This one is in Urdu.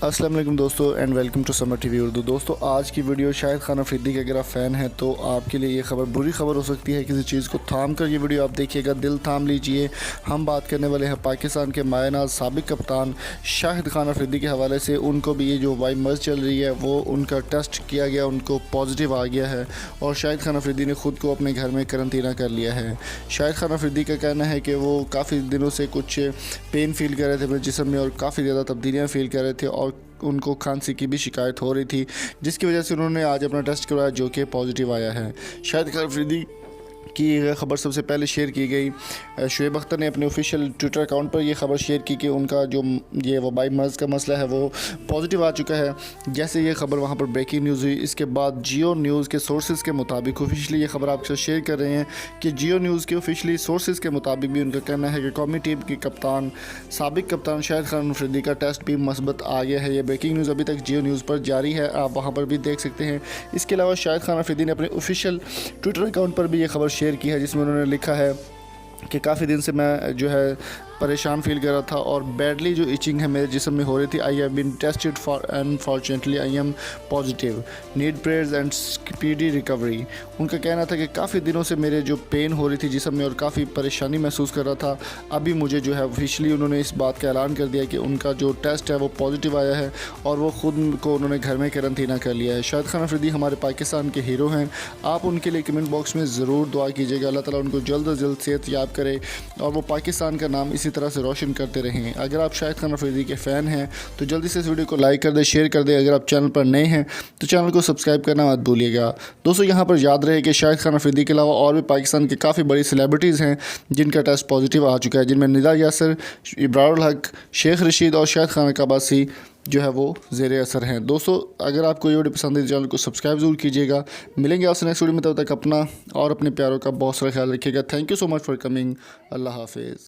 السلام علیکم دوستو and welcome to Summer T V Urdu. دوستو آج کی ویڈیو شاہد خان افریدی کے اگر آپ فین ہیں تو آپ کے لیے یہ خبر بری خبر ہو سکتی ہے۔ کسی چیز کو تھام کر یہ ویڈیو آپ دیکھیے گا، دل تھام لیجئے۔ ہم بات کرنے والے ہیں پاکستان کے مایہ ناز سابق کپتان شاہد خان افریدی کے حوالے سے۔ ان کو بھی یہ جو وبائی مرض چل رہی ہے وہ ان کا ٹیسٹ کیا گیا، ان کو پازیٹیو آ گیا ہے اور شاہد خان افریدی نے خود کو اپنے گھر میں قرنطینہ کر لیا ہے۔ شاہد خان افریدی کا کہنا ہے کہ وہ کافی دنوں سے کچھ پین فیل کر رہے تھے اپنے جسم میں اور کافی زیادہ تبدیلیاں فیل کر رہے تھے اور ان کو کھانسی کی بھی شکایت ہو رہی تھی، جس کی وجہ سے انہوں نے آج اپنا ٹیسٹ کروایا جو کہ پازیٹیو آیا ہے۔ شاہد خان افریدی کی یہ خبر سب سے پہلے شیئر کی گئی۔ شعیب اختر نے اپنے آفیشیل ٹویٹر اکاؤنٹ پر یہ خبر شیئر کی کہ ان کا جو یہ وبائی مرض کا مسئلہ ہے وہ پازیٹیو آ چکا ہے۔ جیسے یہ خبر وہاں پر بریکنگ نیوز ہوئی، اس کے بعد جیو نیوز کے سورسز کے مطابق آفیشیلی یہ خبر آپ کے ساتھ شیئر کر رہے ہیں کہ جیو نیوز کے آفیشیلی سورسز کے مطابق بھی ان کا کہنا ہے کہ قومی ٹیم کے کپتان سابق کپتان شاہد خان افریدی کا ٹیسٹ بھی مثبت آ گیا ہے۔ یہ بریکنگ نیوز ابھی تک جیو نیوز پر جاری ہے، آپ وہاں پر بھی دیکھ سکتے ہیں۔ اس کے علاوہ شاہد خان افریدی نے اپنے آفیشیل ٹویٹر اکاؤنٹ پر بھی یہ خبر شیئر کی ہے، جس میں انہوں نے لکھا ہے کہ کافی دن سے میں جو ہے پریشان فیل کر رہا تھا اور بیڈلی جو ایچنگ ہے میرے جسم میں ہو رہی تھی۔ I have been tested for unfortunately I am positive, need prayers and speedy recovery. ان کا کہنا تھا کہ کافی دنوں سے میرے جو پین ہو رہی تھی جسم میں اور کافی پریشانی محسوس کر رہا تھا، ابھی مجھے جو ہے آفیشیلی انہوں نے اس بات کا اعلان کر دیا کہ ان کا جو ٹیسٹ ہے وہ پازیٹیو آیا ہے اور وہ خود کو انہوں نے گھر میں قرنطینہ کر لیا ہے۔ شاہد خان افریدی ہمارے پاکستان کے ہیرو ہیں، آپ ان کے لیے کمنٹ باکس میں ضرور دعا کیجیے گا، اللہ تعالیٰ ان کو جلد از جلد صحت یاب کرے اور وہ پاکستان کا نام اسی طرح سے روشن کرتے رہیں۔ اگر آپ شاہد خان افریدی کے فین ہیں تو جلدی سے اس ویڈیو کو لائک کر دیں، شیئر کر دیں۔ اگر آپ چینل پر نئے ہیں تو چینل کو سبسکرائب کرنا مت بھولیے گا۔ دوستو یہاں پر یاد رہے کہ شاہد خان افریدی کے علاوہ اور بھی پاکستان کے کافی بڑی سیلیبریٹیز ہیں جن کا ٹیسٹ پازیٹیو آ چکا ہے، جن میں ندا یاسر، ابرار الحق، شیخ رشید اور شاہد خان عباسی جو ہے وہ زیر اثر ہیں۔ دوستو اگر آپ کو یہ ویڈیو پسند ہے تو چینل کو سبسکرائب ضرور کیجیے گا۔ ملیں گے آپ سے نیکسٹ ویڈیو میں، تب تک اپنا اور اپنے پیاروں کا بہت سارا خیال رکھیے گا۔ Thank you so much for coming. اللہ حافظ۔